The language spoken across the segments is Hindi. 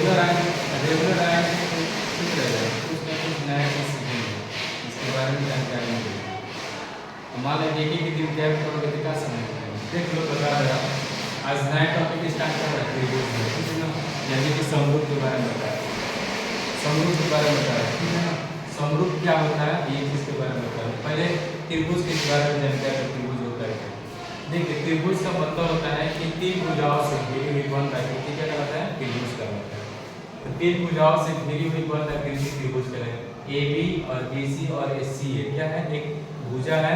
रेगुलर आएंगे तो ठीक रहेगा, कुछ ना कुछ नया चीज सीखेंगे, इसके बारे में जानकारी मिलेगी। मान लीजिए कि दिन गैप करोगे तो क्या समझ देख लो, बता रहा आज नया टॉपिक स्टार्ट कर रहा है त्रिभुज में, ठीक है ना, यानी कि समरूप के बारे में बताया, समरूप के बारे में बताया, ठीक है ना। समरूप क्या होता है ये चीज के बारे में बताया। पहले त्रिभुज के बारे में जानकारी, त्रिभुज होता है, देखिए त्रिभुज का मतलब होता है कि तीन भुजाओं से घिरी हुई बंद आकृति क्या कहलाता है, त्रिभुज कहलाता है। तो तीन भुजाओं से घिरी हुई बंद आकृति त्रिभुज कहलाता है। AB और BC और SCA क्या है, एक भुजा है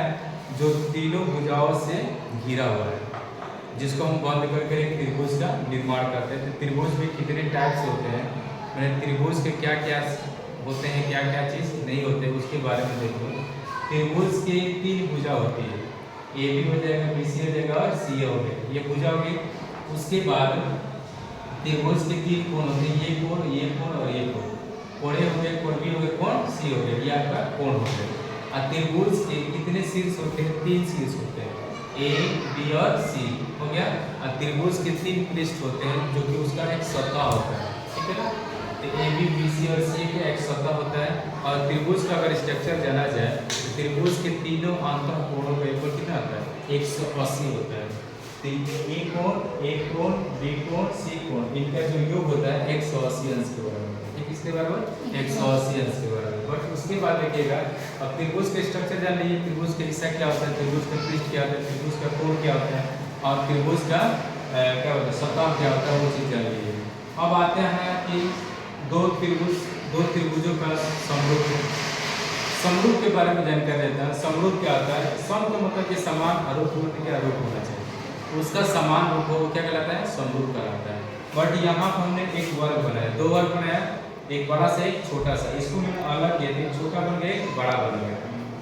जो तीनों भुजाओं से घिरा हुआ है, जिसको हम बंद करके एक त्रिभुज का निर्माण करते हैं। तो त्रिभुज में कितने टाइप्स होते हैं, मैंने त्रिभुज के क्या क्या होते हैं, क्या क्या चीज़ नहीं होते उसके बारे में देखो। त्रिभुज के तीन भुजा होती है, AB हो जाएगा, BC हो जाएगा और CA हो गया, ये भुजा हो गई। उसके बाद त्रिभुज के तीन कोण होते हैं, ये कोण और ये कोण, कोणे हो गए, कोण B हो गए, कोण C हो गया, ये आपका कोण हो गया। और त्रिभुज के कितने शीर्ष होते हैं, तीन शीर्ष होते हैं, A, B और C हो गया। और त्रिभुज के तीन पृष्ठ होते हैं जो कि उसका एक सतह होता है, ठीक है ना। तो AB, BC और C का एक सतह होता है। और त्रिभुज का अगर स्ट्रक्चर जाना जाए तो त्रिभुज के तीनों अंतः कोणों का योग कितना होता है, 180 होता है। तो A कोण, A कोण, B कोण, C कोण, इनका जो योग होता है 180 अंश के बराबर, ठीक, किसके बराबर, 180 अंश के बराबर। बट उसके बाद देखिएगा, अब त्रिभुज के स्ट्रक्चर जान लीजिए, त्रिभुज के हिस्सा क्या होता है, त्रिभुज का पृष्ठ क्या होता है, त्रिभुज का कोण क्या होता है, और त्रिभुज का क्या होता है, सतह क्या होता है, वो चीज जान लीजिए। अब आते हैं कि दो त्रिभुजों का समरूप, समरूप के बारे में जानकारी देता है। समरूप क्या होता है, सम का मतलब कि समान, अरूप मतलब क्या रूप होना चाहिए, उसका समान रूप हो क्या कहलाता है, समरूप कहलाता है। बट यहाँ पर हमने एक वर्ग बनाया, दो वर्ग बनाया, एक बड़ा से एक छोटा सा, इसको मैंने अलग किया था, छोटा बन गया एक बड़ा बन गया,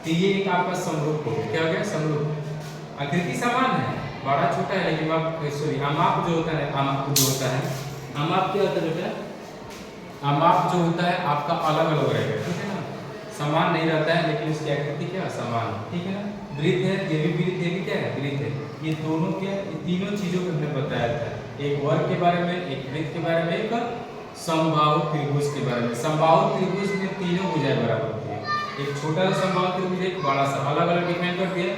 तो ये एक आपका समरूप हो गया, क्या हो गया, समरूप। आकृति समान है, बड़ा छोटा है, लेकिन आप सॉरी अमाप जो होता है, अमाप जो होता है, अमाप क्या होता है बेटा, अमाप जो होता है आपका अलग अलग रहेगा, ठीक है ना, समान नहीं रहता है, लेकिन उसकी आकृति क्या समान, ठीक है ना। वृत्त है, ये भी वृत्त, ये भी क्या है, वृत्त है। ये दोनों क्या, ये तीनों चीजों को हमने बताया था, एक वर्ग के बारे में, एक वृत्त के बारे में, एक समबाहु त्रिभुज के बारे में। समबाहु त्रिभुज में तीनों भुजाएं बराबर होती है, एक छोटा सा समबाहु त्रिभुज, एक बड़ा सा, अलग अलग डिफाइन कर दिया।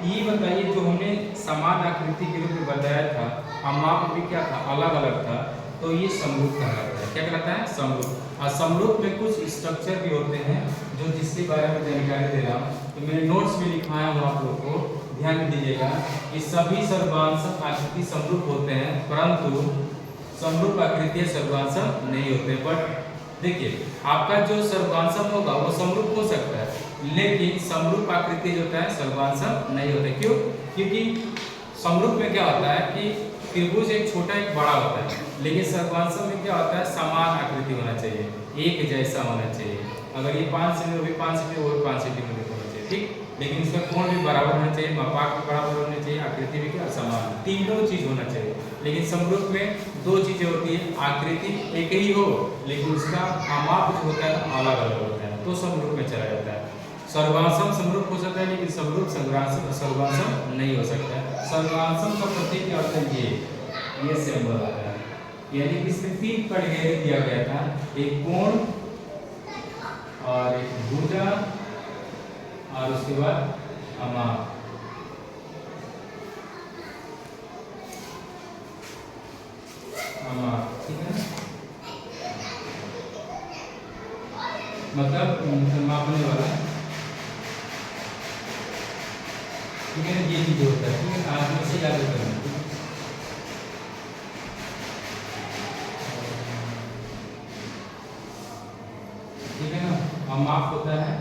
ये बताइए जो हमने समान आकृति के रूप में बताया था, अमाप भी क्या था, अलग अलग था, तो ये समरूप कहलाता है, क्या कहलाता है, समरूप। और समरूप में कुछ स्ट्रक्चर भी होते हैं जो जिसके बारे में जानकारी दे रहा हूँ, तो मैंने नोट्स में लिखवाया हूँ, आप लोग को ध्यान दीजिएगा कि सभी सर्वांशम आकृति समरूप होते हैं, परंतु समरूप आकृतियां सर्वांशम नहीं होते। बट देखिए आपका जो सर्वांशम होगा वो समरूप हो सकता है, लेकिन समरूप आकृति जो होता है सर्वांशम नहीं होता। क्यों, क्योंकि समरूप में क्या होता है कि त्रिभुज एक छोटा एक बड़ा होता है, लेकिन सर्वांशम में क्या होता है, समान आकृति होना चाहिए, एक जैसा होना चाहिए। अगर ये 5 सेमी वो भी 5 सेमी, वो भी 5 सेंटीमीटर होना चाहिए, ठीक, लेकिन इसका कोण भी बराबर होना चाहिए, मापांक भी बराबर होना चाहिए, आकृति भी क्या समान, तीनों चीज होना चाहिए। लेकिन समरूप में दो चीजें होती है, आकृति एक ही हो लेकिन उसका अमाप जो होता है अलग अलग होता है, तो समरूप में चला जाता है। सर्वांशम समरूप हो सकता है, लेकिन समरूप सर्वांशम नहीं हो सकता है। सर्वांशम का प्रतीक क्या होता है, ये सिंबल आता है, यानी कि इसमें 3 कैटेगरी दिया गया था, एक कोण और एक भुजा और उसके बाद अमाप। ठीक है, मतलब मापने वाला, ठीक है, ये चीज होता है, ठीक है, आज में से याद करना, ठीक है ना। अमाप होता है,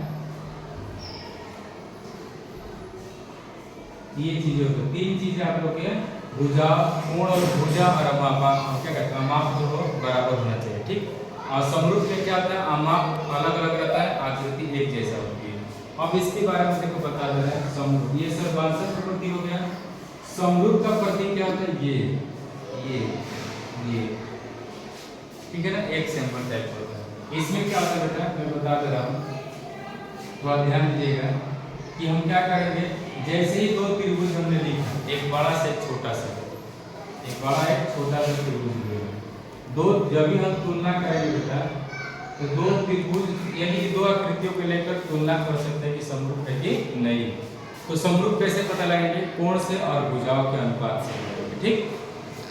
ये चीजें होती है, 3 चीजें आप लोग के भुजा, कोण और भुजा और अमाप क्या कहते हैं, अमाप जो हो बराबर होना चाहिए, ठीक। और समरूप में क्या होता है, अमाप अलग अलग रहता है, आकृति एक जैसा होती है। अब इसके बारे में देखो बता दे रहा है समरूप, ये सर्वांशम का प्रतीक हो गया। समरूप का प्रतीक क्या होता है, ये ठीक है ना, एक सैंपल टाइप होता है। इसमें क्या होता है बेटा, मैं बता दे रहा हूँ, थोड़ा ध्यान दीजिएगा कि हम क्या करेंगे, जैसे ही 2 त्रिभुज हमने लिखा, एक बड़ा से एक छोटा सा, एक बड़ा एक छोटा सा त्रिभुज लिया, दो जब भी हम तुलना करेंगे बेटा तो दो त्रिभुज यानी कि दो आकृतियों को लेकर तुलना कर सकते हैं कि समरूप है कि नहीं। तो समरूप कैसे पता लगाएंगे? कोण से और भुजाओं के अनुपात से, ठीक।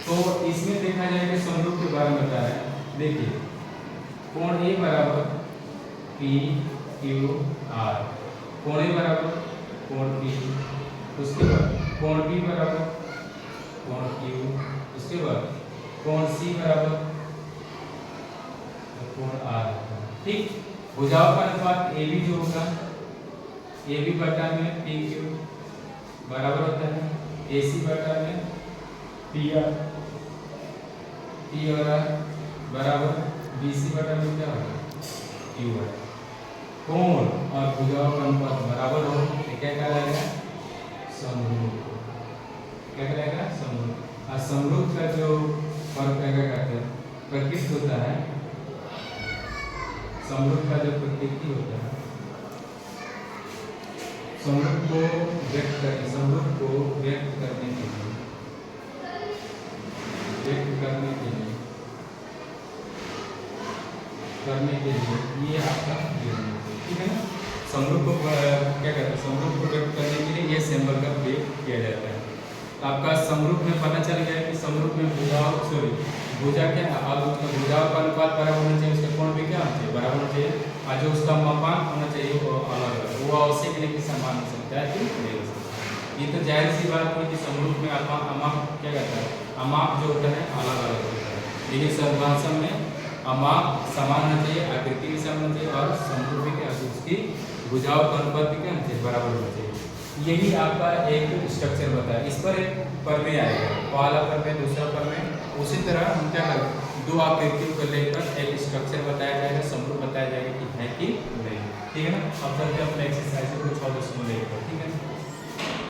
तो इसमें देखा जाएगा समरूप के बारे में बता रहे हैं। देखिए कोण ए बराबर पी क्यू आर, कोण ए बराबर कोण पी, उसके बाद कोण बी बराबर कोण क्यू, उसके बाद कोण सी बराबर कोण आर, ठीक। भुजाओं का अनुपात ए बी जो होगा ए बी बटा में पी क्यू बराबर होता है ए सी बटा में पी आर, पी और आर बराबर बी सी बटा में क्या होगा क्यू आर। कोण और भुजाओं का अनुपात बराबर हो तो क्या कहलाएगा? समरूप। क्या कहलाएगा? समरूप। और समरूप का जो फर्क क्या कहते हैं प्रकृति होता है, समरूप का जो प्रकृति होता है, समरूप को व्यक्त करने, समरूप को व्यक्त करने के लिए, व्यक्त करने के लिए ये आपका ठीक है ना। समरूप को क्या कहते हैं? समरूप को व्यक्त करने के लिए ये सिंबल का प्रयोग किया जाता है। तो आपका समरूप में पता चल गया कि समरूप में भुजाओं भुजा क्या है और उसका भुजाओं का अनुपात बराबर होना चाहिए, उसका कोण भी क्या होना चाहिए? बराबर होना चाहिए। और जो उसका मापांक होना चाहिए वो अलग अलग, वो आवश्यक नहीं कि समान हो सकता है कि नहीं हो सकता। ये तो जाहिर सी बात हुई कि समरूप में अमाप क्या कहता है? अमाप जो होता है अलग अलग होता है, लेकिन सर्वांशम में अमाप समान होना चाहिए, आकृति भी समान होना चाहिए और समरूप भी क्या उसकी भुजाओं का अनुपात भी क्या होना चाहिए? बराबर होना चाहिए। यही आपका एक स्ट्रक्चर बताया। इस पर एक प्रमेय आएगा, पहला प्रमेय दूसरा प्रमेय। उसी तरह हम क्या करें? दो आकृतियों को लेकर एक स्ट्रक्चर बताया जाएगा, समरूप बताया जाएगा कि है कि नहीं, ठीक है ना। अब चलते हैं अपने एक्सरसाइज